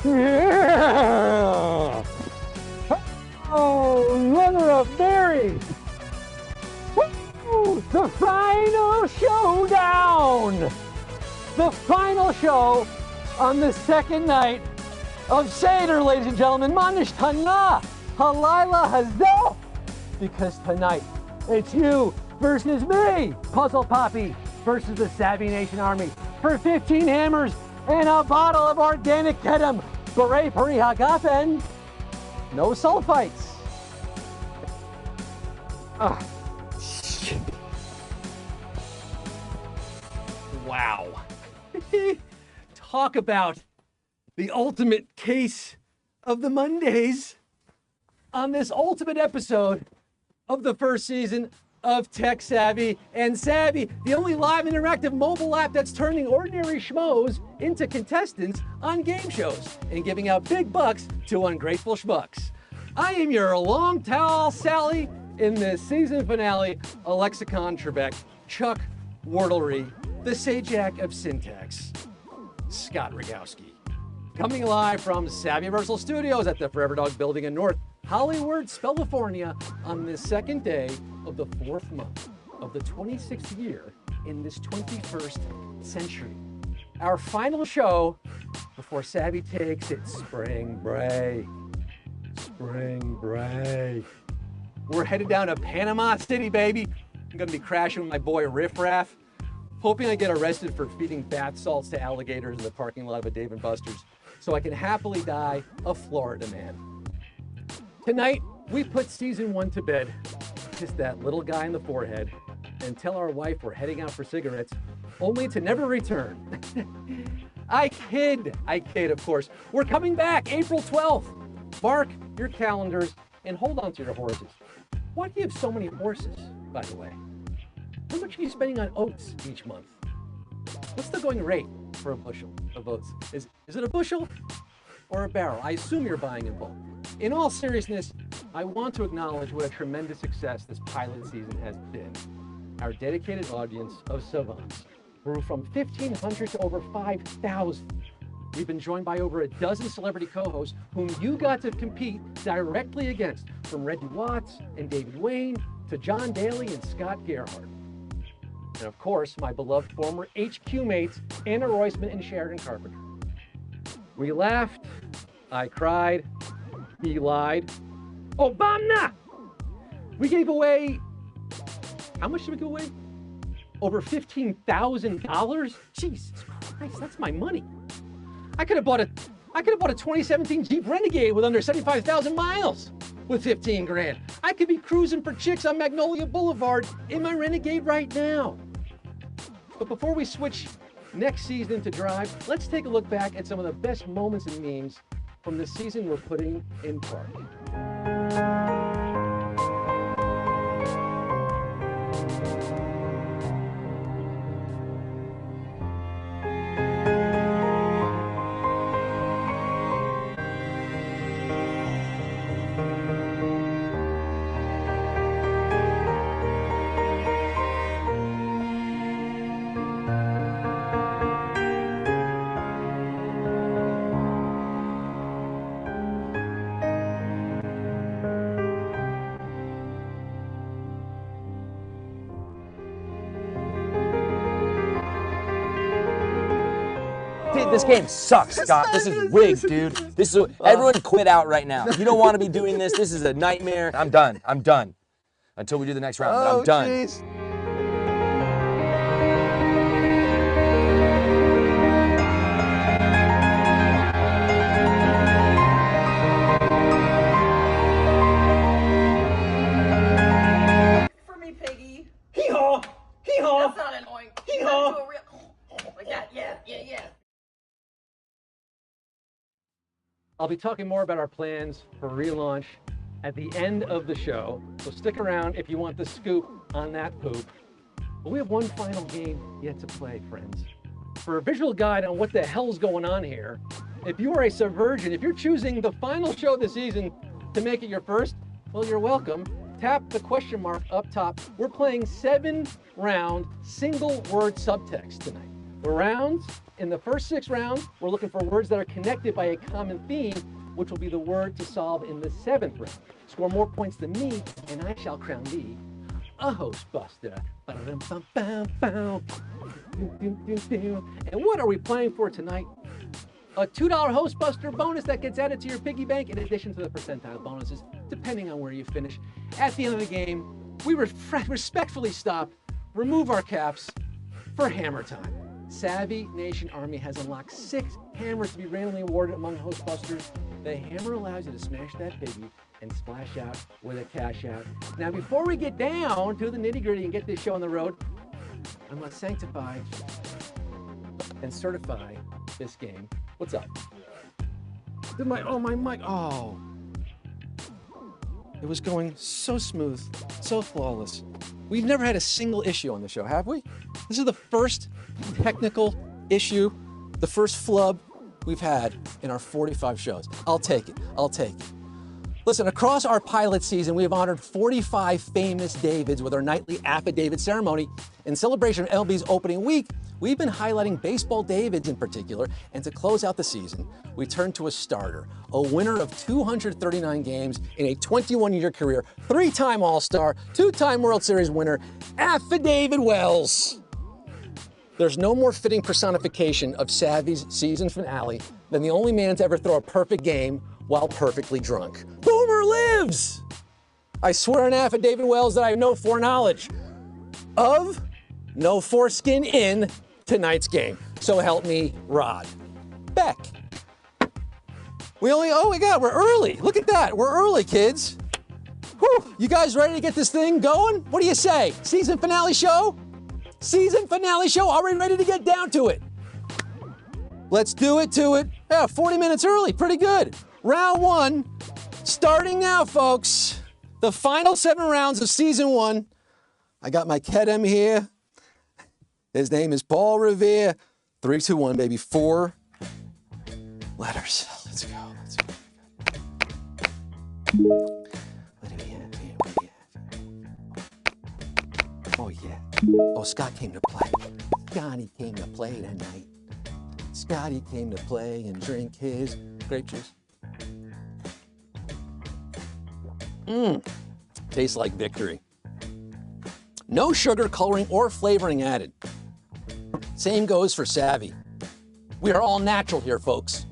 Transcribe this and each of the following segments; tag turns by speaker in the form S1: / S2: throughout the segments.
S1: Yeah! Oh, Mother of Mary! Woo! The final showdown! The final show on the second night of Seder, ladies and gentlemen. Manish Tana, Halila Hazel. Because tonight, it's you versus me, Puzzle Poppy versus the Savvy Nation Army for 15 hammers and a bottle of organic Kedem. Beret Puri Hagafen. No sulfites. Wow. Talk about the ultimate case of the Mondays on this ultimate episode of the first season of TextSavvy and Savvy, the only live interactive mobile app that's turning ordinary schmoes into contestants on game shows and giving out big bucks to ungrateful schmucks. I am your long towel Sally in the season finale, Alexicon Trebek, Chuck Wordlery, the Sajak of syntax, Scott Rogowski. Coming live from Savvyversal Studios at the Forever Dog Building in North Hollywood, California, on the second day of the 4th month of the 26th year in this 21st century. Our final show before Savvy takes its spring break. Spring break. We're headed down to Panama City, baby. I'm gonna be crashing with my boy Riff Raff, hoping I get arrested for feeding bath salts to alligators in the parking lot of a Dave & Buster's so I can happily die a Florida man. Tonight, we put season 1 to bed, kiss that little guy in the forehead, and tell our wife we're heading out for cigarettes, only to never return. I kid, of course. We're coming back April 12th. Mark your calendars and hold on to your horses. Why do you have so many horses, by the way? How much are you spending on oats each month? What's the going rate for a bushel of oats? Is it a bushel or a barrel? I assume you're buying in bulk. In all seriousness, I want to acknowledge what a tremendous success this pilot season has been. Our dedicated audience of savants grew from 1,500 to over 5,000. We've been joined by over a dozen celebrity co-hosts whom you got to compete directly against, from Reggie Watts and David Wayne to John Daly and Scott Gerhardt. And of course, my beloved former HQ mates, Anna Roisman and Sheridan Carpenter. We laughed, I cried, he lied. Obama! We gave away, how much did we give away? Over $15,000? Jesus Christ, that's my money. I could have bought a 2017 Jeep Renegade with under 75,000 miles with 15 grand. I could be cruising for chicks on Magnolia Boulevard in my Renegade right now. But before we switch next season to drive, let's take a look back at some of the best moments and memes from the season we're putting in park.
S2: This game sucks, Scott. This is rigged, dude. This is everyone quit out right now. You don't want to be doing this. This is a nightmare. I'm done. I'm done. Until we do the next round. But I'm done.
S3: Geez.
S4: For me, Piggy.
S1: Hee-haw! Hee-haw!
S4: That's not annoying.
S1: Hee-haw!
S4: Do a real like that. Yeah.
S1: I'll be talking more about our plans for relaunch at the end of the show, so stick around if you want the scoop on that poop. But we have one final game yet to play, friends. For a visual guide on what the hell's going on here, if you are a Subversion, if you're choosing the final show of the season to make it your first, well, you're welcome. Tap the question mark up top. We're playing 7-round single word subtext tonight. The rounds, in the first 6 rounds, we're looking for words that are connected by a common theme, which will be the word to solve in the 7th round. Score more points than me, and I shall crown thee a host buster. And what are we playing for tonight? A $2 host buster bonus that gets added to your piggy bank in addition to the percentile bonuses, depending on where you finish. At the end of the game, we respectfully stop, remove our caps for hammer time. Savvy Nation Army has unlocked 6 hammers to be randomly awarded among host busters. The hammer allows you to smash that piggy and splash out with a cash out. Now, before we get down to the nitty-gritty and get this show on the road, I must sanctify and certify this game. What's up? Did my mic, it was going so smooth, so flawless. We've never had a single issue on the show, have we? This is the first technical issue, the first flub we've had in our 45 shows. I'll take it. Listen, across our pilot season, we have honored 45 famous Davids with our nightly affidavit ceremony. In celebration of MLB's opening week, we've been highlighting baseball Davids in particular, and to close out the season, we turn to a starter, a winner of 239 games in a 21-year career, 3-time All-Star, 2-time World Series winner, Affidavit Wells. There's no more fitting personification of Savvy's season finale than the only man to ever throw a perfect game while perfectly drunk. Boomer lives! I swear on Affidavit Wells that I have no foreknowledge of, no foreskin in tonight's game. So help me, Rod. Beck. Oh my God, we're early. Look at that, we're early, kids. Whew, you guys ready to get this thing going? What do you say? Season finale show? Season finale show, already ready to get down to it. Let's do it to it. Yeah, 40 minutes early, pretty good. Round 1, starting now, folks. The final 7 rounds of season 1. I got my Kedem here. His name is Paul Revere. 3, 2, 1, baby, 4 letters. Let's go. What do we have here? Oh, yeah. Oh, Scott came to play. Scotty came to play tonight. Scotty came to play and drink his grape juice. Tastes like victory. No sugar, coloring, or flavoring added. Same goes for Savvy. We are all natural here, folks.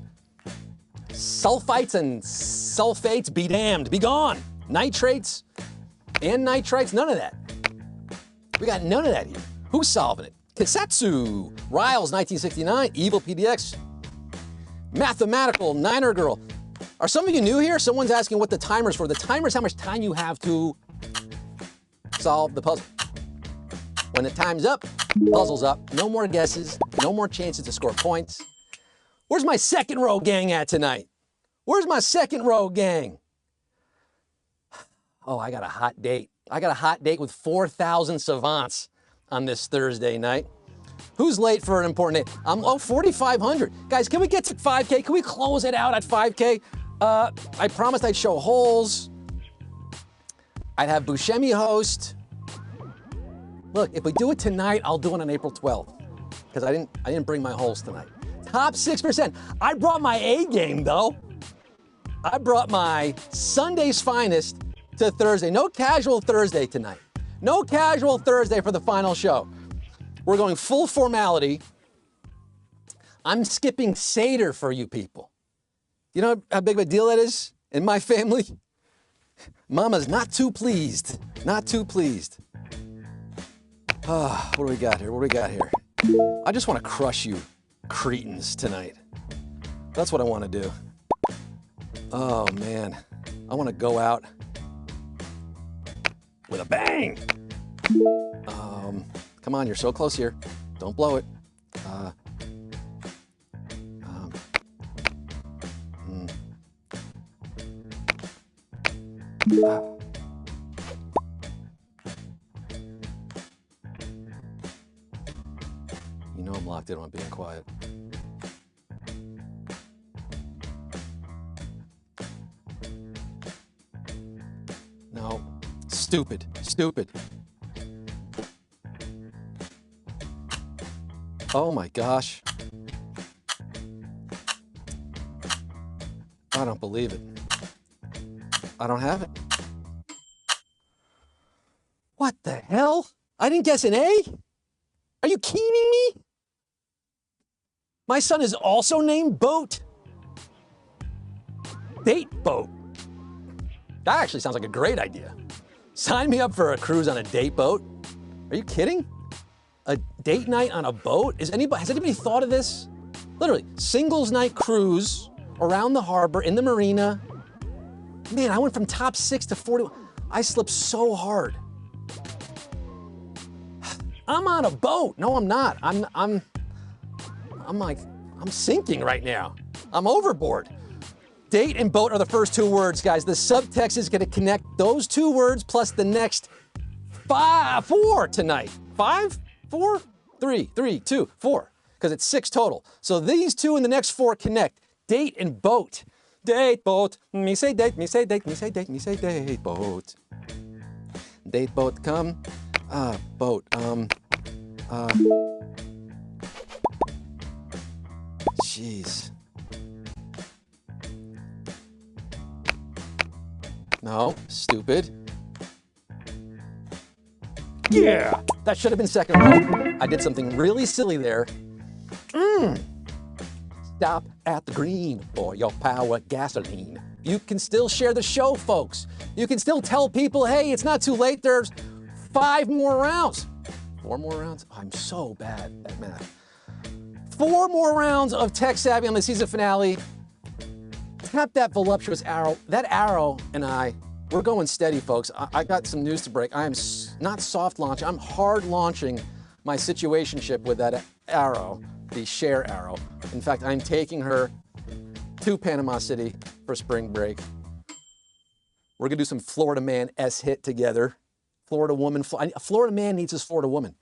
S1: Sulfites and sulfates, be damned, be gone. Nitrates and nitrites, none of that. We got none of that here. Who's solving it? Kisetsu, Riles 1969, Evil PDX, Mathematical, Niner Girl. Are some of you new here? Someone's asking what the timer's for. The timer's how much time you have to solve the puzzle. When the time's up, puzzle's up. No more guesses, no more chances to score points. Where's my second row gang at tonight? Where's my second row gang? Oh, I got a hot date. I got a hot date with 4,000 savants on this Thursday night. Who's late for an important date? 4,500. Guys, can we get to 5K? Can we close it out at 5K? I promised I'd show holes. I'd have Buscemi host. Look, if we do it tonight, I'll do it on April 12th because I didn't bring my holes tonight. Top 6%. I brought my A game though. I brought my Sunday's finest to Thursday. No casual Thursday tonight. No casual Thursday for the final show. We're going full formality. I'm skipping Seder for you people. You know how big of a deal that is in my family? Mama's not too pleased. Not too pleased. What do we got here? What do we got here? I just want to crush you cretins tonight. That's what I want to do. Oh, man. I want to go out with a bang. Come on, you're so close here. Don't blow it. You know I'm locked in on being quiet. No. Stupid. Stupid. Oh my gosh. I don't believe it. I don't have it. What the hell? I didn't guess an A? Are you kidding me? My son is also named Boat. Date boat. That actually sounds like a great idea. Sign me up for a cruise on a date boat. Are you kidding? A date night on a boat? Has anybody thought of this? Literally, singles night cruise around the harbor in the marina. Man, I went from top 6 to 40. I slipped so hard. I'm on a boat. No, I'm not. I'm sinking right now. I'm overboard. Date and boat are the first 2 words, guys. The subtext is gonna connect those 2 words plus the next 4 tonight. 5, 4, 3, 2, 4, because it's 6 total. So these 2 and the next 4 connect. Date and boat. Date, boat. Me say date, me say date, me say date, me say date, boat. Date, boat, come. Boat, jeez. No, stupid. Yeah, that should have been second row. I did something really silly there. Stop at the green for your power gasoline. You can still share the show, folks. You can still tell people, hey, it's not too late. There's 5 more rounds. 4 more rounds? I'm so bad at math. 4 more rounds of TextSavvy on the season finale. Tap that voluptuous arrow. That arrow and we're going steady, folks. I got some news to break. I am not soft launching. I'm hard launching my situationship with that arrow, the share arrow. In fact, I'm taking her to Panama City for spring break. We're gonna do some Florida man hit together. Florida woman, a Florida man needs his Florida woman.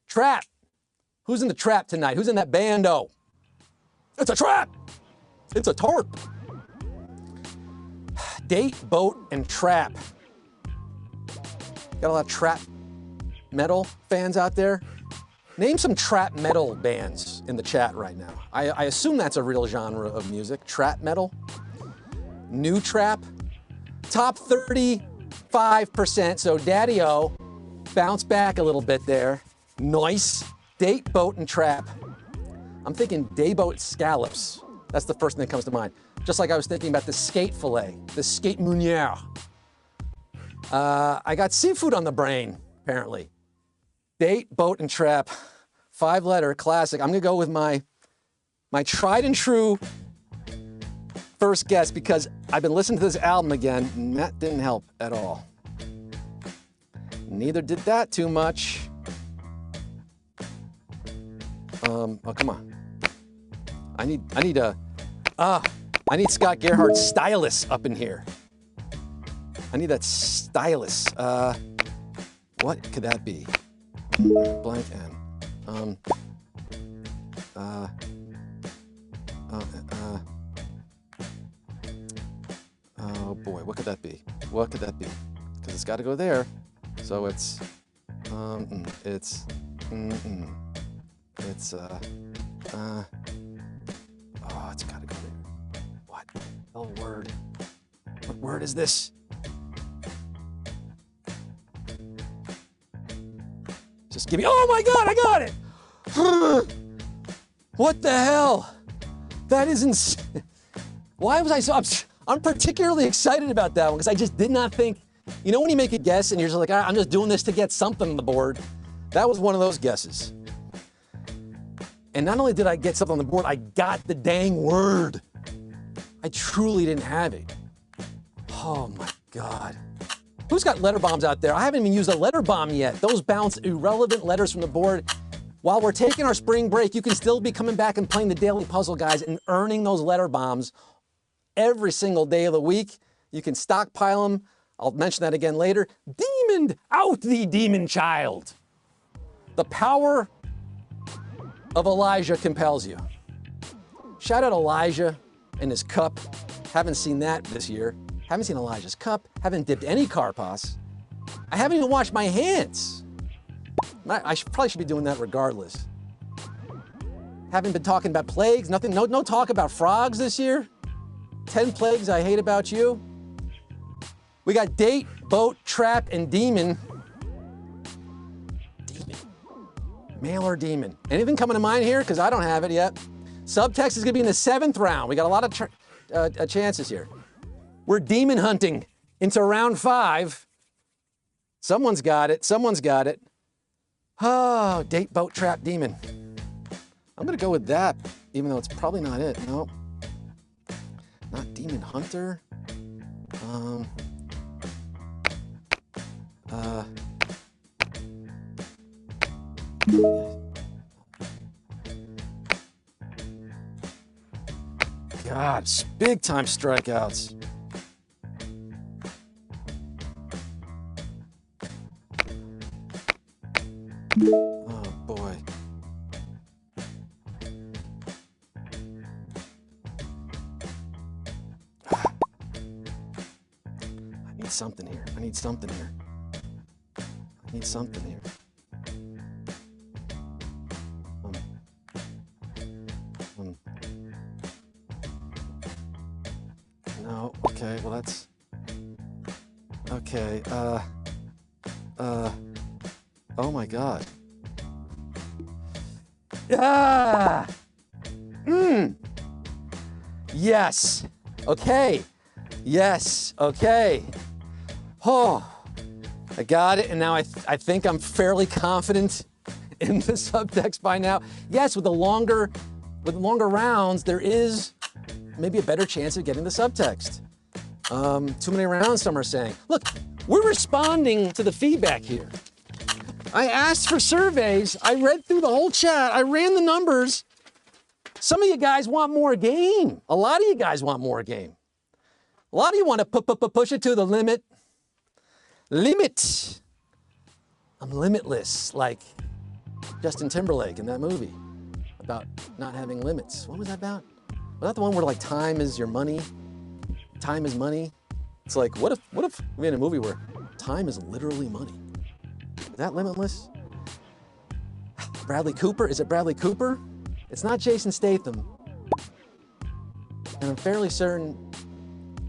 S1: Trap. Who's in the trap tonight? Who's in that bando? It's a trap. It's a tarp. Date, boat, and trap. Got a lot of trap metal fans out there? Name some trap metal bands in the chat right now. I assume that's a real genre of music. Trap metal? New trap? Top 35%, so Daddy-O, bounce back a little bit there. Nice. Date, boat, and trap. I'm thinking day boat scallops. That's the first thing that comes to mind. Just like I was thinking about the skate fillet, the skate meunière. I got seafood on the brain, apparently. Date, boat, and trap. 5-letter classic. I'm gonna go with my tried and true first guess because I've been listening to this album again and that didn't help at all. Neither did that too much. Oh, come on. I need Scott Gerhardt's stylus up in here. I need that stylus. What could that be? Blank N. Oh boy, what could that be? What could that be? Because it's got to go there. So it's oh, it's got to go there. What? Oh, word. What word is this? Just give me, oh my God, I got it! What the hell? That is insane. Why was I so, I'm particularly excited about that one because I just did not think, you know when you make a guess and you're just like, I'm just doing this to get something on the board? That was one of those guesses. And not only did I get something on the board, I got the dang word. I truly didn't have it. Oh my God. Who's got letter bombs out there? I haven't even used a letter bomb yet. Those bounce irrelevant letters from the board. While we're taking our spring break, you can still be coming back and playing the daily puzzle, guys, and earning those letter bombs every single day of the week. You can stockpile them. I'll mention that again later. Demoned out the demon child. The power of Elijah compels you. Shout out Elijah and his cup. Haven't seen that this year. Haven't seen Elijah's cup. Haven't dipped any carpos. I haven't even washed my hands. I probably should be doing that regardless. Haven't been talking about plagues. Nothing. No talk about frogs this year. 10 plagues I hate about you. We got date, boat, trap, and demon. Demon. Male or demon? Anything coming to mind here? Because I don't have it yet. Subtext is going to be in the 7th round. We got a lot of chances here. We're demon hunting into round 5. Someone's got it. Someone's got it. Oh, date, boat, trap, demon. I'm going to go with that, even though it's probably not it. No. Not demon hunter. God, big time strikeouts. Oh boy. I need something here. I need something here. I need something here. No, okay, well that's, okay, oh my God. Ah! Yes, okay, yes, okay. Oh, I got it, and now I think I'm fairly confident in the subtext by now. Yes, with longer rounds, there is maybe a better chance of getting the subtext. Too many rounds, some are saying. Look, we're responding to the feedback here. I asked for surveys. I read through the whole chat. I ran the numbers. Some of you guys want more game. A lot of you guys want more game. A lot of you want to push it to the limit. Limit. I'm limitless, like Justin Timberlake in that movie about not having limits. What was that about? Was that the one where like time is your money? Time is money? It's like, what if we had a movie where time is literally money? Is that limitless? Bradley Cooper? Is it Bradley Cooper? It's not Jason Statham. And I'm fairly certain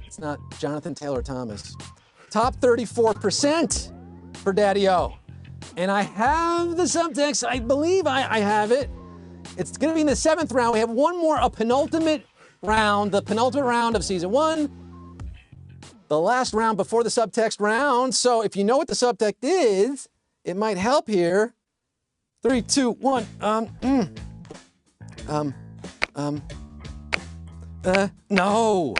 S1: it's not Jonathan Taylor Thomas. Top 34% for Daddy-O. And I have the subtext. I believe I have it. It's going to be in the 7th round. We have one more, a penultimate round, the penultimate round of season 1. The last round before the subtext round. So if you know what the subtext is, it might help here. 3, 2, 1. No.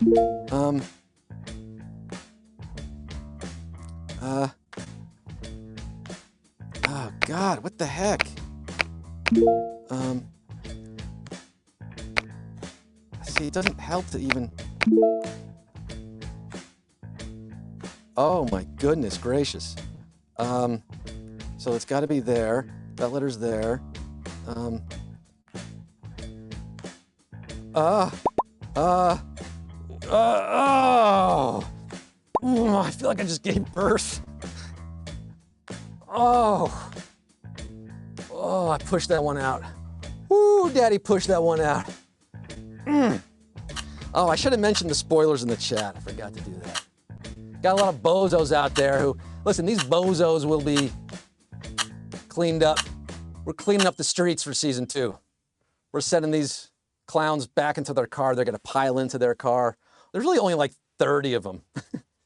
S1: Oh God, what the heck? See, it doesn't help to even. Oh my goodness gracious. So it's got to be there. That letter's there. Oh. I feel like I just gave birth. Oh, I pushed that one out. Woo, Daddy pushed that one out. Oh, I should have mentioned the spoilers in the chat. I forgot to do that. Got a lot of bozos out there who, listen, these bozos will be cleaned up. We're cleaning up the streets for season 2. We're sending these clowns back into their car. They're gonna pile into their car. There's really only like 30 of them.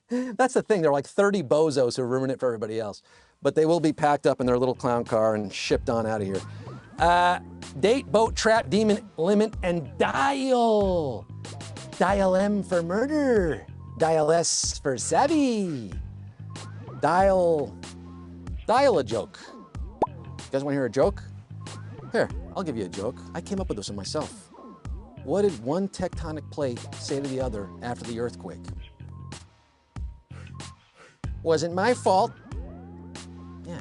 S1: That's the thing, there are like 30 bozos who ruin it for everybody else. But they will be packed up in their little clown car and shipped on out of here. Date, boat, trap, demon, limit, and dial. Dial M for murder. Dial S for savvy. Dial a joke. You guys want to hear a joke? Here, I'll give you a joke. I came up with this one myself. What did one tectonic plate say to the other after the earthquake? Wasn't my fault. Yeah,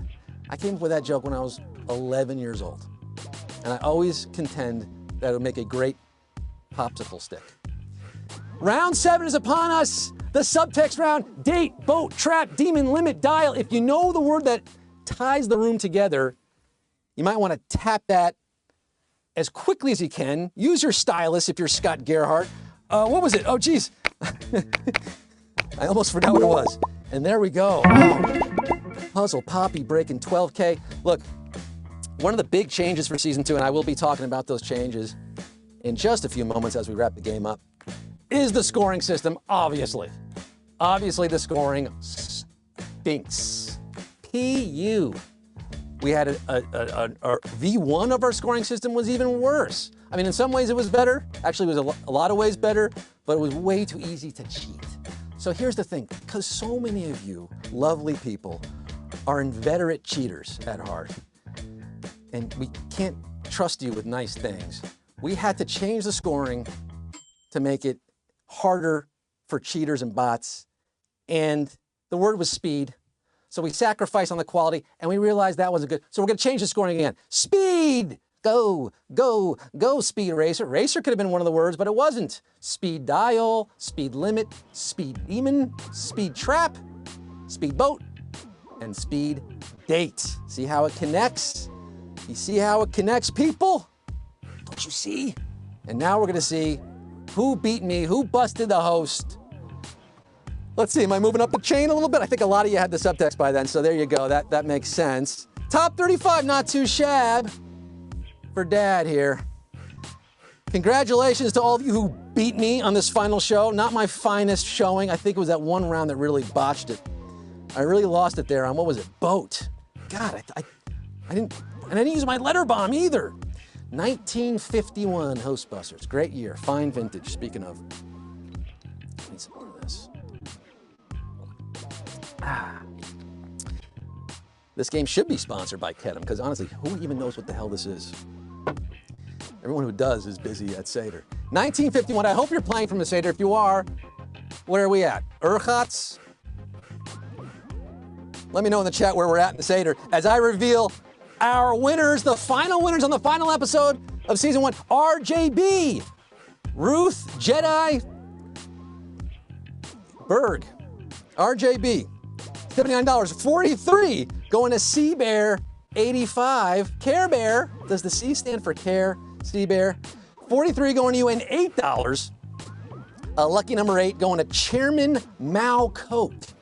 S1: I came up with that joke when I was 11 years old. And I always contend that it'll make a great popsicle stick. Round 7 is upon us. The subtext round, date, boat, trap, demon, limit, dial. If you know the word that ties the room together, you might want to tap that as quickly as you can. Use your stylus if you're Scott Gerhardt. What was it? Oh, geez. I almost forgot what it was. And there we go. Wow. Puzzle Poppy breaking 12K. Look, one of the big changes for season 2, and I will be talking about those changes in just a few moments as we wrap the game up, is the scoring system, obviously. Obviously, the scoring stinks. PU. We had a V1 of our scoring system was even worse. I mean, in some ways it was better. Actually, it was a lot of ways better, but it was way too easy to cheat. So here's the thing, because so many of you lovely people are inveterate cheaters at heart, and we can't trust you with nice things, we had to change the scoring to make it harder for cheaters and bots, and the word was speed. So we sacrificed on the quality, and we realized that wasn't good. So we're gonna change the scoring again. Speed! Go, go, go, Speed Racer. Racer could have been one of the words, but it wasn't. Speed dial, speed limit, speed demon, speed trap, speed boat, and speed date. See how it connects? You see how it connects, people? Don't you see? And now we're gonna see who beat me, who busted the host. Let's see, am I moving up the chain a little bit? I think a lot of you had the subtext by then, so there you go, that makes sense. Top 35, not too shab for Dad here. Congratulations to all of you who beat me on this final show. Not my finest showing. I think it was that one round that really botched it. I really lost it there on, what was it, boat. God, I didn't use my letter bomb either. 1951 Hostbusters, great year, fine vintage, speaking of. I need some more of this. This game should be sponsored by Kedem, because honestly, who even knows what the hell this is? Everyone who does is busy at Seder. 1951, I hope you're playing from the Seder. If you are, where are we at? Urchatz? Let me know in the chat where we're at in the Seder as I reveal our winners, the final winners on the final episode of season 1. RJB, Ruth Jedi Berg, RJB, $79, 43 going to Sea Bear 85, Care Bear, does the C stand for Care? Sea Bear, 43 going to you and $8. Lucky number 8 going to Chairman Mao Coat.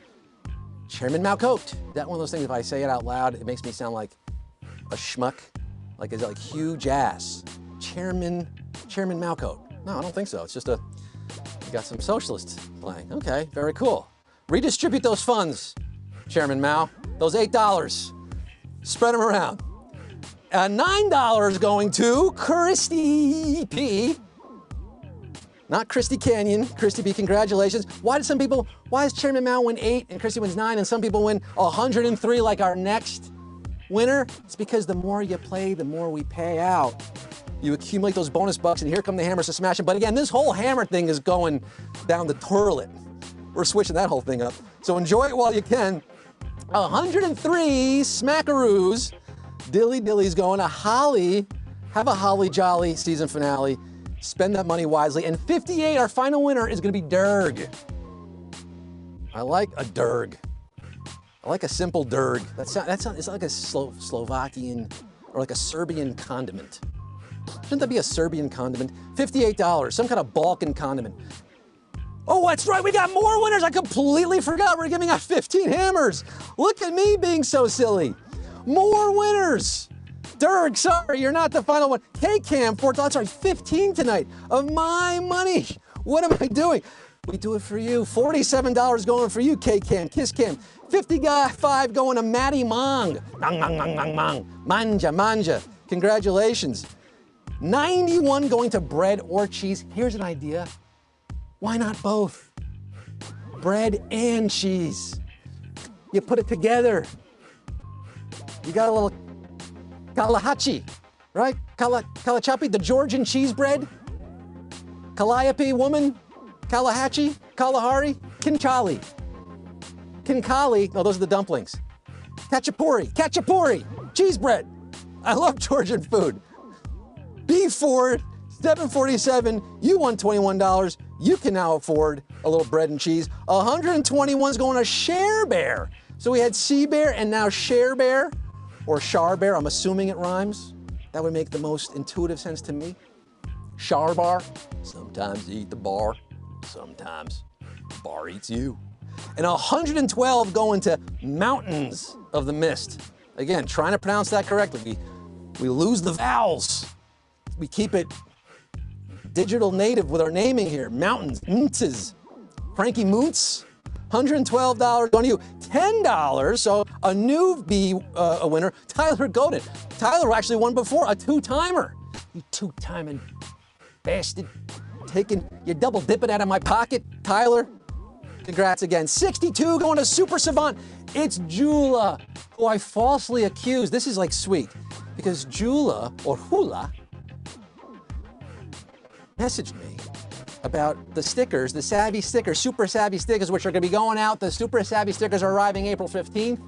S1: Chairman Mao Coat. That one of those things, if I say it out loud, it makes me sound like a schmuck. Like, is it like huge ass? Chairman Mao Coat. No, I don't think so. It's just you got some socialists playing. Okay, very cool. Redistribute those funds, Chairman Mao. Those $8. Spread them around. $9 going to Christy P. Not Christy Canyon, Christy B, congratulations. Why does Chairman Mao win 8 and Christy wins 9 and some people win 103 like our next winner? It's because the more you play, the more we pay out. You accumulate those bonus bucks and here come the hammers to smash them. But again, this whole hammer thing is going down the toilet. We're switching that whole thing up. So enjoy it while you can. 103 smackaroos. Dilly's going to Holly. Have a Holly Jolly season finale. Spend that money wisely. And 58, our final winner is going to be Durg. I like a Durg. I like a simple Durg. It's like a Slovakian or like a Serbian condiment. Shouldn't that be a Serbian condiment? $58, some kind of Balkan condiment. Oh, that's right, we got more winners. I completely forgot we're giving out 15 hammers. Look at me being so silly. More winners. Durg, sorry, you're not the final one. K-Cam, $4, sorry, 15 tonight of my money. What am I doing? We do it for you. $47 going for you, K-Cam, Kiss Cam. 55 going to Matty Mong. Mang, mang, mang, mang, mang. Manja. Congratulations. 91 going to bread or cheese. Here's an idea. Why not both? Bread and cheese. You put it together. You got a little Kalahachi, right? Kalachapi, the Georgian cheese bread. Calliope woman, Kalahachi, Kalahari, Kinchali. Kinkali, oh, those are the dumplings. Khachapuri, cheese bread. I love Georgian food. Ford 747, you won $21. You can now afford a little bread and cheese. 121 is going to Share Bear. So we had Sea Bear and now Share Bear, or Char Bear. I'm assuming it rhymes. That would make the most intuitive sense to me. Char Bar. Sometimes you eat the bar. Sometimes the bar eats you. And 112 going to Mountains of the Mist. Again, trying to pronounce that correctly. We lose the vowels. We keep it digital native with our naming here. Mountains, Moontzes. Frankie Moontz, $112 going to you. $10, so a new a winner, Tyler Godin. Tyler actually won before, a two-timer. You two-timing bastard. You're double dipping out of my pocket, Tyler. Congrats again. 62 going to Super Savant. It's Jula, who I falsely accused. This is like sweet, because Jula, or Hula, messaged me about the stickers, the Savvy stickers, Super Savvy stickers, which are going to be going out. The Super Savvy stickers are arriving April 15th.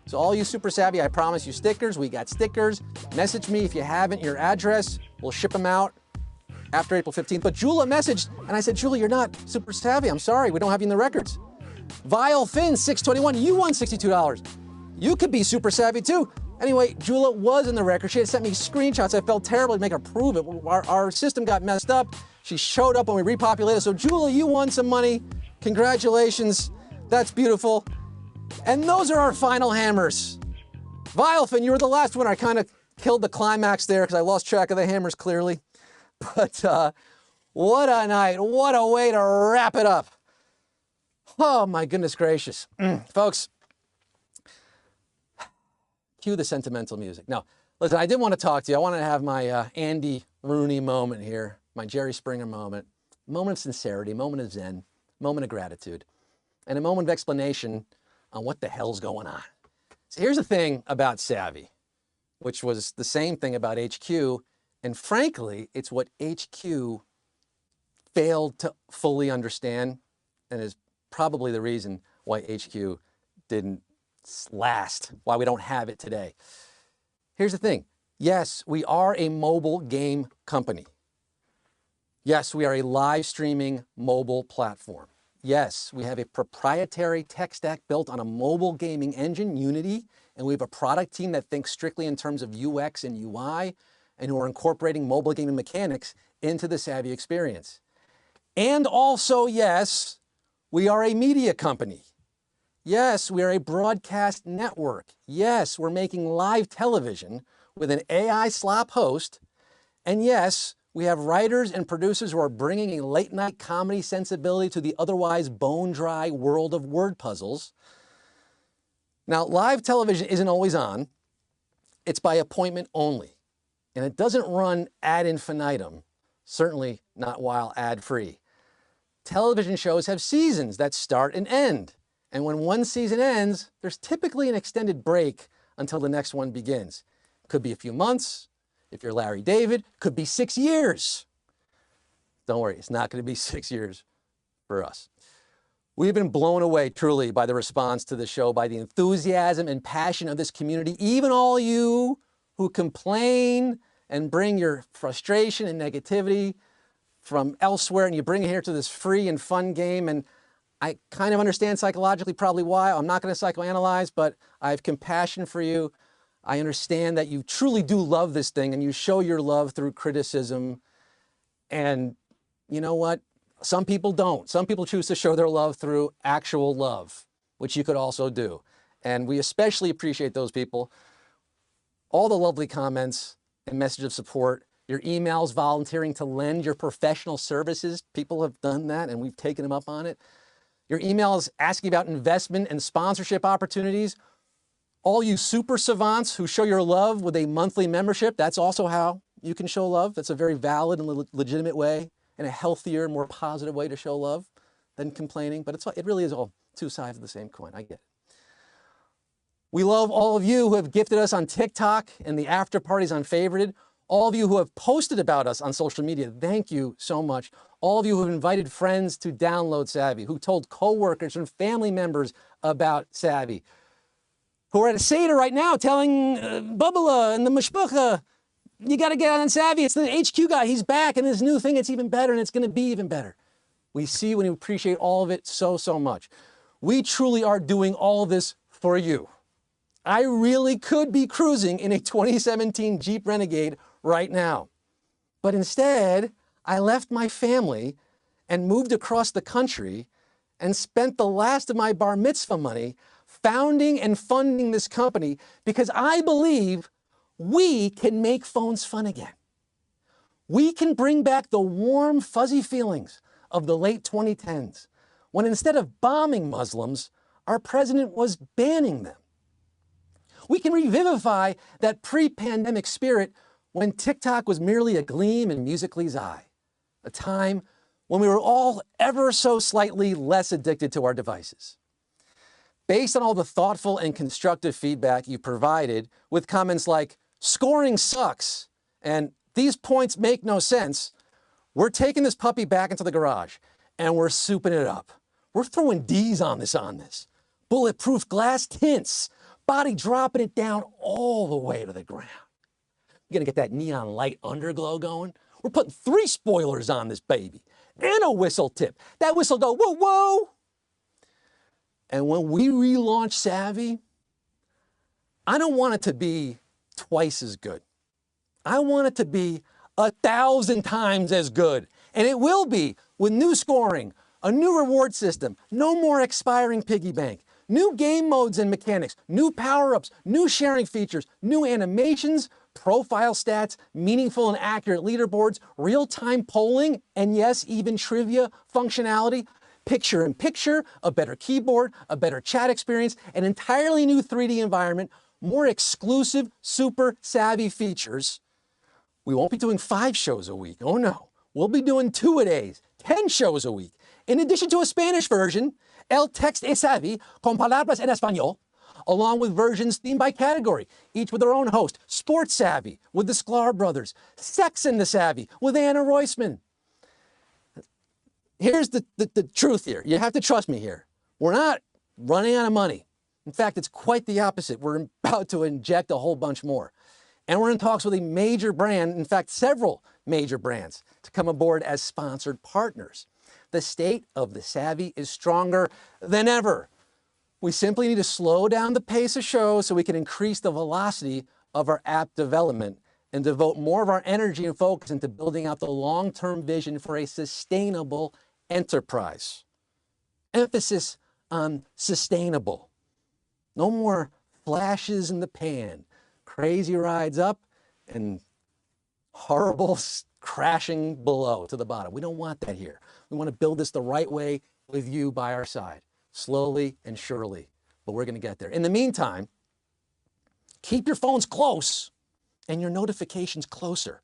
S1: So all you Super Savvy, I promise you stickers. We got stickers. Message me if you haven't, your address. We'll ship them out after April 15th. But Jula messaged, and I said, Jula, you're not Super Savvy. I'm sorry, we don't have you in the records. Vile Finn, 621, you won $62. You could be Super Savvy too. Anyway, Jula was in the record. She had sent me screenshots. I felt terrible to make her prove it. Our system got messed up. She showed up when we repopulated. So Jula, you won some money. Congratulations. That's beautiful. And those are our final hammers. Vilefin, you were the last one. I kind of killed the climax there because I lost track of the hammers clearly. But what a night. What a way to wrap it up. Oh, my goodness gracious. Folks, cue the sentimental music. Now, listen, I did want to talk to you. I wanted to have my Andy Rooney moment here, my Jerry Springer moment of sincerity, moment of zen, moment of gratitude, and a moment of explanation on what the hell's going on. So here's the thing about Savvy, which was the same thing about HQ, and frankly, it's what HQ failed to fully understand and is probably the reason why HQ didn't last, why we don't have it today. Here's the thing. Yes, we are a mobile game company. Yes, we are a live streaming mobile platform. Yes, we have a proprietary tech stack built on a mobile gaming engine, Unity, and we have a product team that thinks strictly in terms of UX and UI, and who are incorporating mobile gaming mechanics into the Savvy experience. And also, yes, we are a media company. Yes, we are a broadcast network. Yes, we're making live television with an AI slop host. And yes, we have writers and producers who are bringing a late-night comedy sensibility to the otherwise bone-dry world of word puzzles. Now, live television isn't always on. It's by appointment only. And it doesn't run ad infinitum, certainly not while ad-free. Television shows have seasons that start and end. And when one season ends, there's typically an extended break until the next one begins. Could be a few months. If you're Larry David, could be 6 years. Don't worry, it's not going to be 6 years for us. We've been blown away truly by the response to the show, by the enthusiasm and passion of this community. Even all you who complain and bring your frustration and negativity from elsewhere, and you bring it here to this free and fun game. And I kind of understand psychologically probably why. I'm not going to psychoanalyze, but I have compassion for you. I understand that you truly do love this thing, and you show your love through criticism. And you know what? Some people don't. Some people choose to show their love through actual love, which you could also do. And we especially appreciate those people. All the lovely comments and messages of support, your emails volunteering to lend your professional services. People have done that, and we've taken them up on it. Your emails asking about investment and sponsorship opportunities. All you super savants who show your love with a monthly membership, that's also how you can show love. That's a very valid and legitimate way, and a healthier, more positive way to show love than complaining. But it really is all two sides of the same coin. I get it. We love all of you who have gifted us on TikTok and the after parties on Favorited. All of you who have posted about us on social media, thank you so much. All of you who have invited friends to download Savvy, who told coworkers and family members about Savvy, who are at a Seder right now telling Bubala and the Mishpucha you got to get on Savvy. It's the HQ guy. He's back, and this new thing, it's even better, and it's going to be even better. We see you and we appreciate all of it so, so much. We truly are doing all of this for you. I really could be cruising in a 2017 Jeep Renegade right now. But instead, I left my family and moved across the country and spent the last of my bar mitzvah money founding and funding this company because I believe we can make phones fun again. We can bring back the warm, fuzzy feelings of the late 2010s, when instead of bombing Muslims, our president was banning them. We can revivify that pre-pandemic spirit when TikTok was merely a gleam in Musical.ly's eye, a time when we were all ever so slightly less addicted to our devices. Based on all the thoughtful and constructive feedback you provided with comments like, scoring sucks, and these points make no sense, we're taking this puppy back into the garage and we're souping it up. We're throwing D's on this. Bulletproof glass tints, body dropping it down all the way to the ground. We're gonna get that neon light underglow going. We're putting 3 spoilers on this baby and a whistle tip. That whistle go, whoa, whoa. And when we relaunch Savvy, I don't want it to be twice as good. I want it to be 1,000 times as good. And it will be with new scoring, a new reward system, no more expiring piggy bank, new game modes and mechanics, new power-ups, new sharing features, new animations, profile stats, meaningful and accurate leaderboards, real-time polling, and yes, even trivia functionality, picture-in-picture, a better keyboard, a better chat experience, an entirely new 3D environment, more exclusive, super savvy features. We won't be doing 5 shows a week, oh no. We'll be doing 2-a-days, 10 shows a week. In addition to a Spanish version, El TextSavvy con palabras en español, along with versions themed by category, each with their own host. Sports Savvy with the Sklar brothers, Sex and the Savvy with Anna Roisman. Here's the truth here. You have to trust me here. We're not running out of money. In fact, it's quite the opposite. We're about to inject a whole bunch more. And we're in talks with a major brand, in fact, several major brands, to come aboard as sponsored partners. The state of the Savvy is stronger than ever. We simply need to slow down the pace of shows so we can increase the velocity of our app development and devote more of our energy and focus into building out the long-term vision for a sustainable enterprise. Emphasis on sustainable. No more flashes in the pan, crazy rides up, and horrible crashing below to the bottom. We don't want that here. We want to build this the right way with you by our side, slowly and surely, but we're going to get there. In the meantime, keep your phones close and your notifications closer,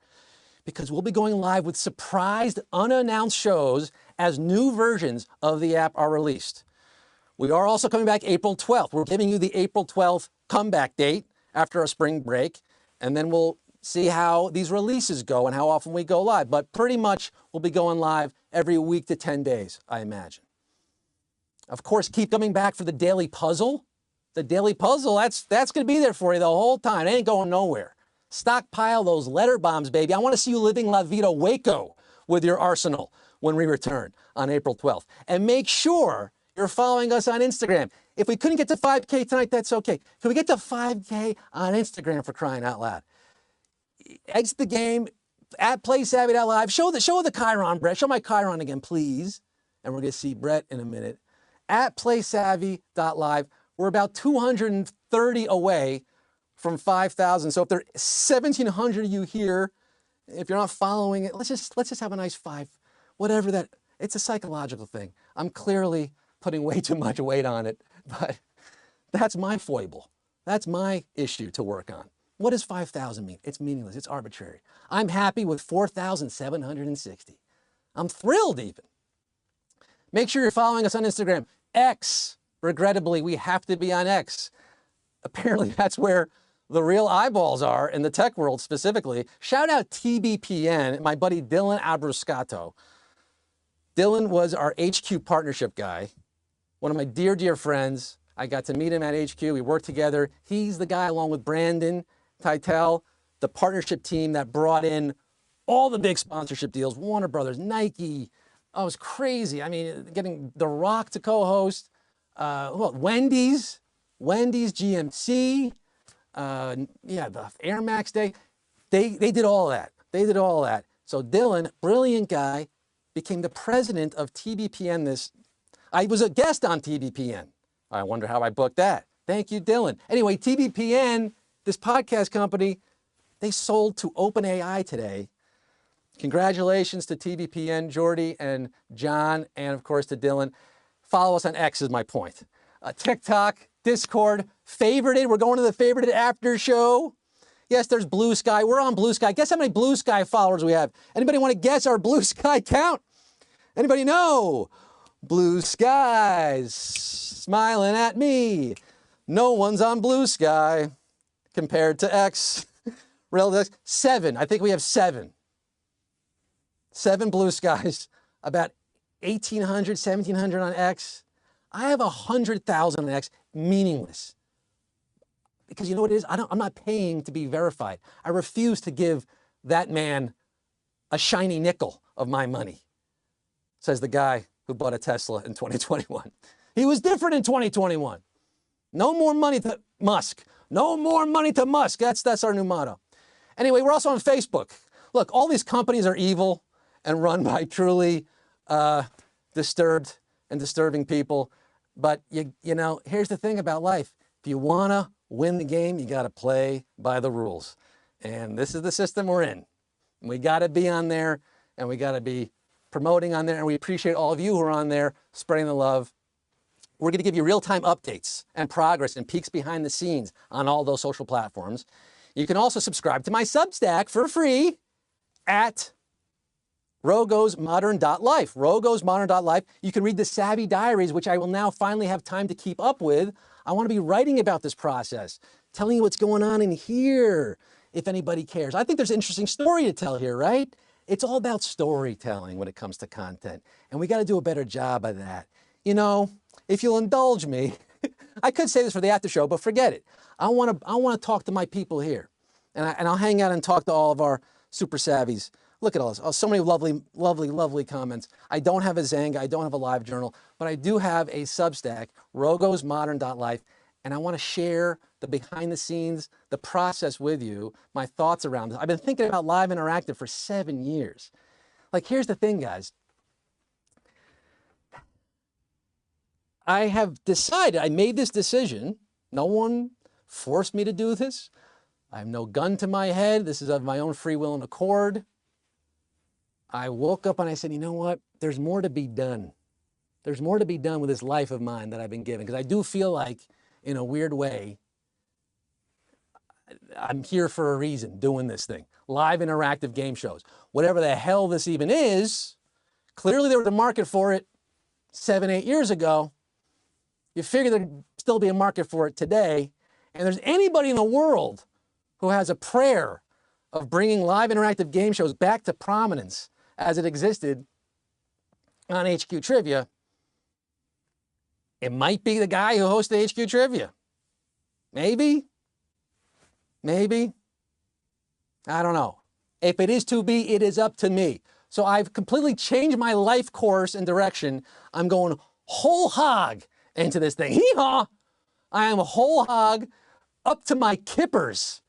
S1: because we'll be going live with surprised, unannounced shows as new versions of the app are released. We are also coming back April 12th. We're giving you the April 12th comeback date after our spring break, and then we'll see how these releases go and how often we go live. But pretty much we'll be going live every week to 10 days, I imagine. Of course, keep coming back for the daily puzzle. The daily puzzle, that's going to be there for you the whole time. It ain't going nowhere. Stockpile those letter bombs, baby. I want to see you living La Vida Waco with your arsenal when we return on April 12th. And make sure you're following us on Instagram. If we couldn't get to 5K tonight, that's okay. Can we get to 5K on Instagram, for crying out loud? Exit the game at PlaySavvy.live. Show the Chiron, Brett. Show my Chiron again, please. And we're going to see Brett in a minute. At PlaySavvy.live. We're about 230 away from 5,000. So if there are 1,700 of you here, if you're not following it, let's just have a nice 5, whatever that. It's a psychological thing. I'm clearly putting way too much weight on it, but that's my foible. That's my issue to work on. What does 5,000 mean? It's meaningless. It's arbitrary. I'm happy with 4,760. I'm thrilled even. Make sure you're following us on Instagram. X, regrettably, we have to be on X. Apparently, that's where the real eyeballs are in the tech world specifically. Shout out TBPN, my buddy Dylan Abruscato. Dylan was our HQ partnership guy, one of my dear, dear friends. I got to meet him at HQ. We worked together. He's the guy, along with Brandon Titel, the partnership team that brought in all the big sponsorship deals, Warner Brothers, Nike. Oh, it was crazy. I mean, getting The Rock to co-host, Wendy's, GMC, yeah, the Air Max Day. They did all that. They did all that. So Dylan, brilliant guy, became the president of TBPN. I was a guest on TBPN. I wonder how I booked that. Thank you, Dylan. Anyway, TBPN, this podcast company, they sold to OpenAI today. Congratulations to TBPN, Jordy and John, and of course to Dylan. Follow us on X is my point. TikTok, Discord, favorited. We're going to the favorited after show. Yes, there's Blue Sky. We're on Blue Sky. Guess how many Blue Sky followers we have? Anybody want to guess our Blue Sky count? Anybody know? Blue Skies smiling at me. No one's on Blue Sky compared to X. Relative 7. I think we have 7. 7 Blue Skies, about 1,800, 1,700 on X. I have 100,000 on X, meaningless. Because you know what it is? I'm not paying to be verified. I refuse to give that man a shiny nickel of my money, says the guy who bought a Tesla in 2021. He was different in 2021. No more money to Musk. No more money to Musk. That's our new motto. Anyway, we're also on Facebook. Look, all these companies are evil and run by truly disturbed and disturbing people. But you know, here's the thing about life. If you wanna win the game, you gotta play by the rules. And this is the system we're in. We gotta be on there, and we gotta be promoting on there, and we appreciate all of you who are on there spreading the love. We're gonna give you real-time updates and progress and peeks behind the scenes on all those social platforms. You can also subscribe to my Substack for free at rogosmodern.life. rogosmodern.life. You can read the Savvy Diaries, which I will now finally have time to keep up with. I want to be writing about this process, telling you what's going on in here, if anybody cares. I think there's an interesting story to tell here, right? It's all about storytelling when it comes to content, and we got to do a better job of that. You know, if you'll indulge me, I could say this for the after show, but forget it. I want to talk to my people here, and I'll hang out and talk to all of our super savvies. Look at all this. Oh, so many lovely comments. I don't have a Zanga. I don't have a live journal, but I do have a Substack, rogosmodern.life, and I want to share the behind the scenes, the process with you, my thoughts around this. I've been thinking about live interactive for 7 years. Like, here's the thing, guys. I have decided, I made this decision. No one forced me to do this. I have no gun to my head. This is of my own free will and accord. I woke up and I said, you know what? There's more to be done. There's more to be done with this life of mine that I've been given. Because I do feel like, in a weird way, I'm here for a reason doing this thing. Live interactive game shows. Whatever the hell this even is, clearly there was a market for it 7, 8 years ago. You figure there'd still be a market for it today. And there's anybody in the world who has a prayer of bringing live interactive game shows back to prominence as it existed on HQ Trivia, it might be the guy who hosted HQ Trivia. Maybe. I don't know. If it is to be, it is up to me. So I've completely changed my life course and direction. I'm going whole hog into this thing. Hee-haw! I am a whole hog up to my kippers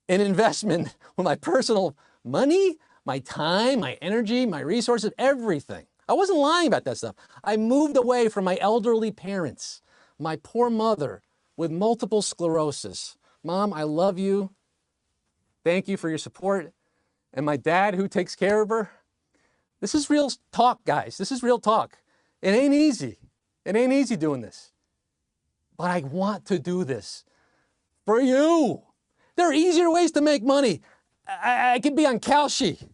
S1: in investment with my personal money, my time, my energy, my resources, everything. I wasn't lying about that stuff. I moved away from my elderly parents, my poor mother with multiple sclerosis. Mom, I love you. Thank you for your support. And my dad who takes care of her. This is real talk, guys. This is real talk. It ain't easy. It ain't easy doing this. But I want to do this for you. There are easier ways to make money. I could be on Kalshi.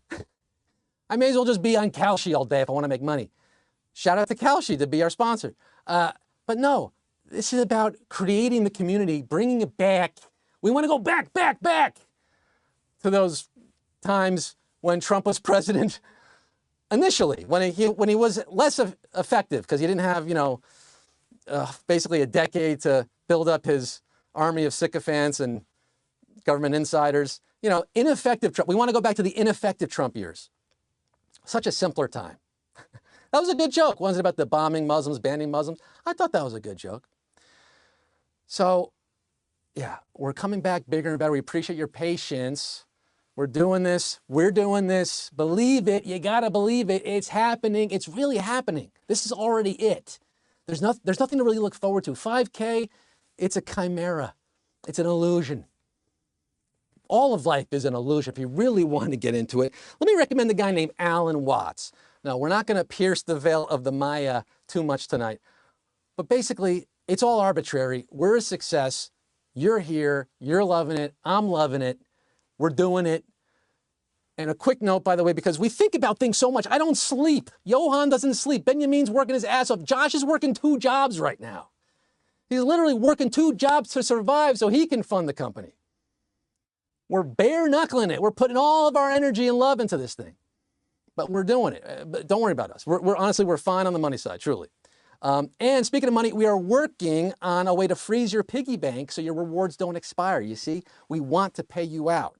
S1: I may as well just be on Kalshi all day if I want to make money. Shout out to Kalshi to be our sponsor. But no, this is about creating the community, bringing it back. We want to go back to those times when Trump was president initially, when he was less effective because he didn't have, you know, basically a decade to build up his army of sycophants and government insiders. You know, ineffective Trump. We want to go back to the ineffective Trump years. Such a simpler time. That was a good joke. Wasn't it about the bombing Muslims, banning Muslims? I thought that was a good joke. So, yeah, we're coming back bigger and better. We appreciate your patience. We're doing this. We're doing this. Believe it. You got to believe it. It's happening. It's really happening. This is already it. There's nothing to really look forward to. 5K, it's a chimera. It's an illusion. All of life is an illusion if you really want to get into it. Let me recommend a guy named Alan Watts. Now, we're not going to pierce the veil of the Maya too much tonight. But basically, it's all arbitrary. We're a success. You're here. You're loving it. I'm loving it. We're doing it. And a quick note, by the way, because we think about things so much. I don't sleep. Johan doesn't sleep. Benjamin's working his ass off. Josh is working 2 jobs right now. He's literally working 2 jobs to survive so he can fund the company. We're bare knuckling it. We're putting all of our energy and love into this thing. But we're doing it. But don't worry about us. We're honestly, we're fine on the money side, truly. And speaking of money, we are working on a way to freeze your piggy bank so your rewards don't expire. You see, we want to pay you out.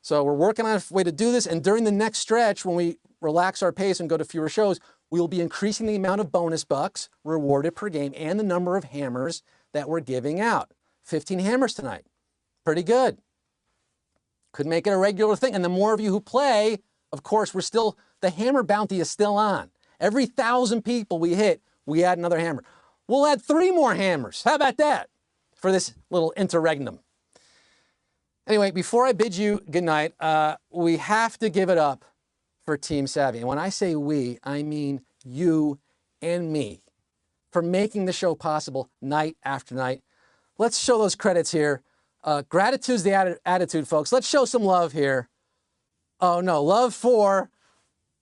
S1: So we're working on a way to do this. And during the next stretch, when we relax our pace and go to fewer shows, we will be increasing the amount of bonus bucks rewarded per game and the number of hammers that we're giving out. 15 hammers tonight. Pretty good. Could make it a regular thing. And the more of you who play, of course, the hammer bounty is still on. Every 1,000 people we hit, we add another hammer. We'll add 3 more hammers. How about that for this little interregnum? Anyway, before I bid you good night, we have to give it up for Team Savvy. And when I say we, I mean you and me for making the show possible night after night. Let's show those credits here. Gratitude's the attitude, folks. Let's show some love here. Oh, no, love for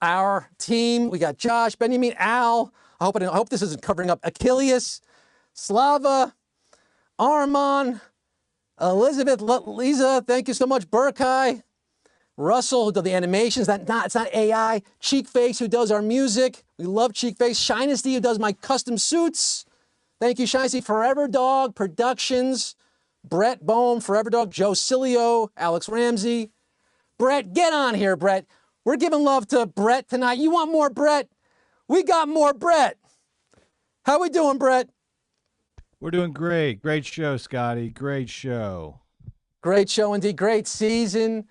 S1: our team. We got Josh, Benjamin, Al. I hope this isn't covering up. Achilles, Slava, Armand, Elizabeth, Lisa, thank you so much. Burkai, Russell, who does the animations. It's not AI. Cheekface, who does our music. We love Cheekface. Shinesty, who does my custom suits. Thank you, Shinesty. Forever Dog Productions. Brett Bohm, Forever Dog. Joe Cilio, Alex Ramsey. Brett, get on here, Brett. We're giving love to Brett tonight. You want more Brett? We got more Brett. How we doing, Brett?
S3: We're doing great. Great show, Scotty. Great show.
S1: Great show indeed. Great season.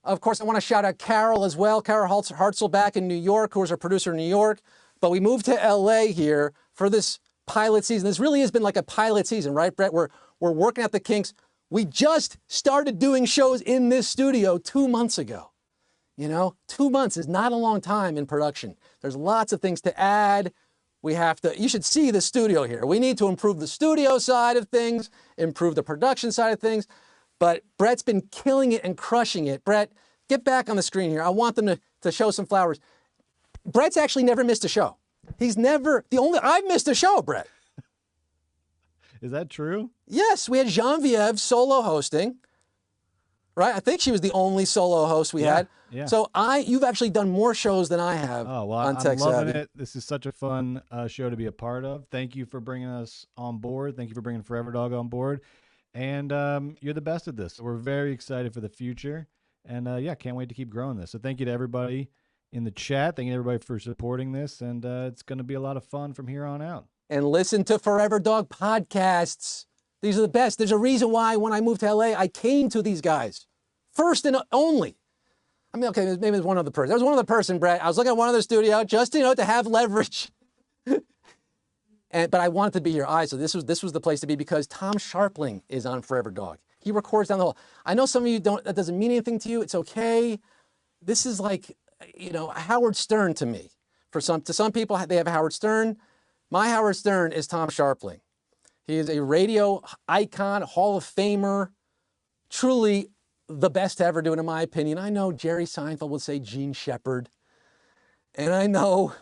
S1: Of course, I want to shout out Carol as well. Carol Hartzell back in New York, who was our producer in New York. But we moved to LA here for this pilot season. This really has been like a pilot season, right, Brett? We're working at the kinks. We just started doing shows in this studio 2 months ago. You know, 2 months is not a long time in production. There's lots of things to add. You should see the studio here. We need to improve the studio side of things, improve the production side of things. But Brett's been killing it and crushing it. Brett, get back on the screen here. I want them to show some flowers. Brett's actually never missed a show. I've missed a show, Brett.
S3: Is that true?
S1: Yes, we had Genevieve solo hosting, right? I think she was the only solo host we had.
S3: Yeah.
S1: So you've actually done more shows than I have on
S3: I'm
S1: TextSavvy.
S3: loving it. This is such a fun show to be a part of. Thank you for bringing us on board. Thank you for bringing Forever Dog on board. And you're the best at this. So we're very excited for the future. And can't wait to keep growing this. So thank you to everybody in the chat. Thank you to everybody for supporting this. And it's going to be a lot of fun from here on out.
S1: And listen to Forever Dog podcasts. These are the best. There's a reason why when I moved to LA, I came to these guys. First and only. I mean, okay, maybe there's one other person. There was one other person, Brett. I was looking at one other studio just, to have leverage. But I wanted to be here. So this was the place to be because Tom Sharpling is on Forever Dog. He records down the hall. I know some of you that doesn't mean anything to you. It's okay. This is like, Howard Stern to me. To some people, they have Howard Stern. My Howard Stern is Tom Sharpling. He is a radio icon, Hall of Famer, truly the best to ever do it, in my opinion. I know Jerry Seinfeld would say Gene Shepard. And I know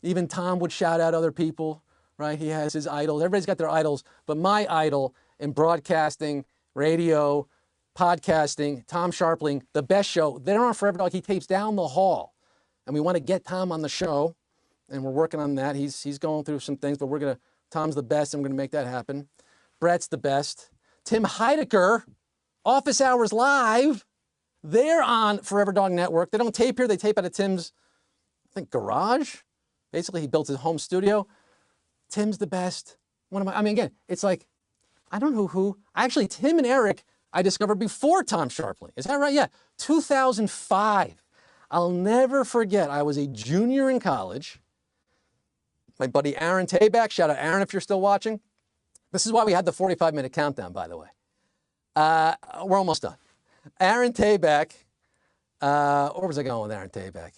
S1: even Tom would shout out other people, right? He has his idols. Everybody's got their idols. But my idol in broadcasting, radio, podcasting, Tom Sharpling, the best show. They're on Forever Dog. He tapes down the hall. And we want to get Tom on the show. And we're working on that. He's going through some things, but Tom's the best, and we're going to make that happen. Brett's the best. Tim Heidecker Office Hours Live. They're on Forever Dog Network. They don't tape here. They tape out of Tim's, I think, garage. Basically, he built his home studio. Tim's the best. Again, it's like, I don't know who. Actually, Tim and Eric, I discovered before Tom Sharpling. Is that right? Yeah, 2005. I'll never forget. I was a junior in college. My buddy Aaron Tabak, shout out Aaron if you're still watching. This is why we had the 45-minute countdown, by the way. We're almost done. Aaron Tabak, where was I going with Aaron Tabak?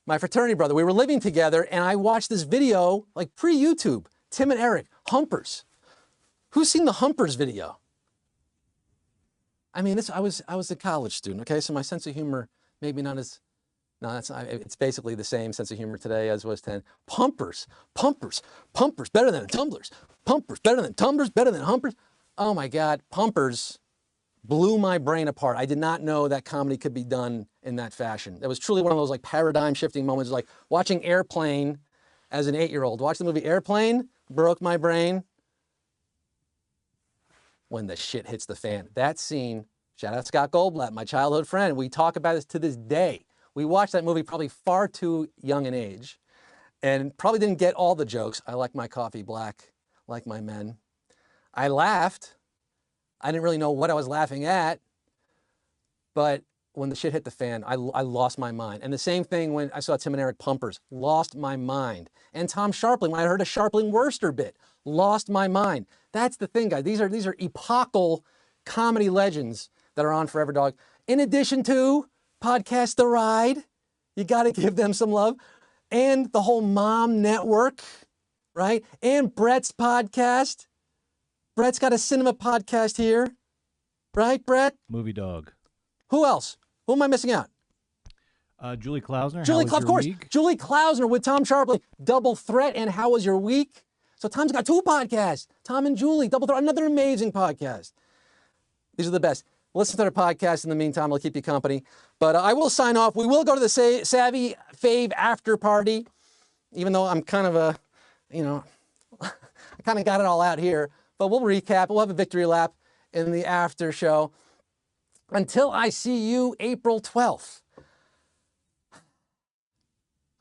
S1: My fraternity brother, we were living together, and I watched this video, like pre-YouTube, Tim and Eric, Humpers. Who's seen the Humpers video? I mean, I was a college student, okay? So my sense of humor, maybe not as, no, that's not, it's basically the same sense of humor today as was 10. Pumpers, better than tumblers. Pumpers, better than tumblers, better than humpers. Oh my God, Pumpers blew my brain apart. I did not know that comedy could be done in that fashion. That was truly one of those like paradigm shifting moments, like watching Airplane as an 8-year-old. Watch the movie Airplane, broke my brain. When the shit hits the fan. That scene, shout out Scott Goldblatt, my childhood friend. We talk about this to this day. We watched that movie probably far too young in age and probably didn't get all the jokes. I like my coffee black, like my men. I laughed. I didn't really know what I was laughing at, but when the shit hit the fan, I lost my mind. And the same thing when I saw Tim and Eric Pumpers, lost my mind. And Tom Sharpling, when I heard a Sharpling Worcester bit, lost my mind. That's the thing, guys. These are epochal comedy legends that are on Forever Dog. In addition to Podcast The Ride, you got to give them some love. And the whole Mom Network, right? And Brett's podcast. Brett's got a cinema podcast here, right, Brett?
S3: Movie Dog.
S1: Who else? Who am I missing out?
S3: Julie Klausner.
S1: Of course. Julie Klausner with Tom Sharpling. Double Threat and How Was Your Week? So Tom's got 2 podcasts. Tom and Julie, Double Threat, another amazing podcast. These are the best. Listen to their podcast in the meantime. I'll keep you company. But I will sign off. We will go to the Savvy Fave after party, even though I'm kind of a, I kind of got it all out here. But we'll recap. We'll have a victory lap in the after show. Until I see you April 12th,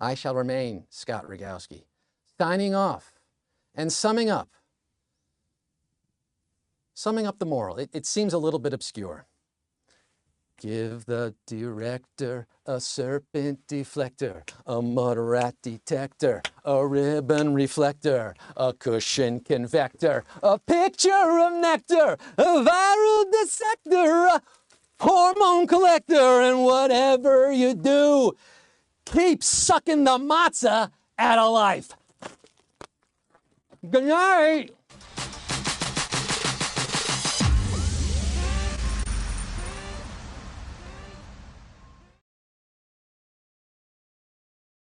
S1: I shall remain Scott Rogowski, signing off and summing up the moral. It seems a little bit obscure. Give the director a serpent deflector, a mud rat detector, a ribbon reflector, a cushion convector, a picture of nectar, a viral dissector, a hormone collector, and whatever you do, keep sucking the matzah out of life. Good night.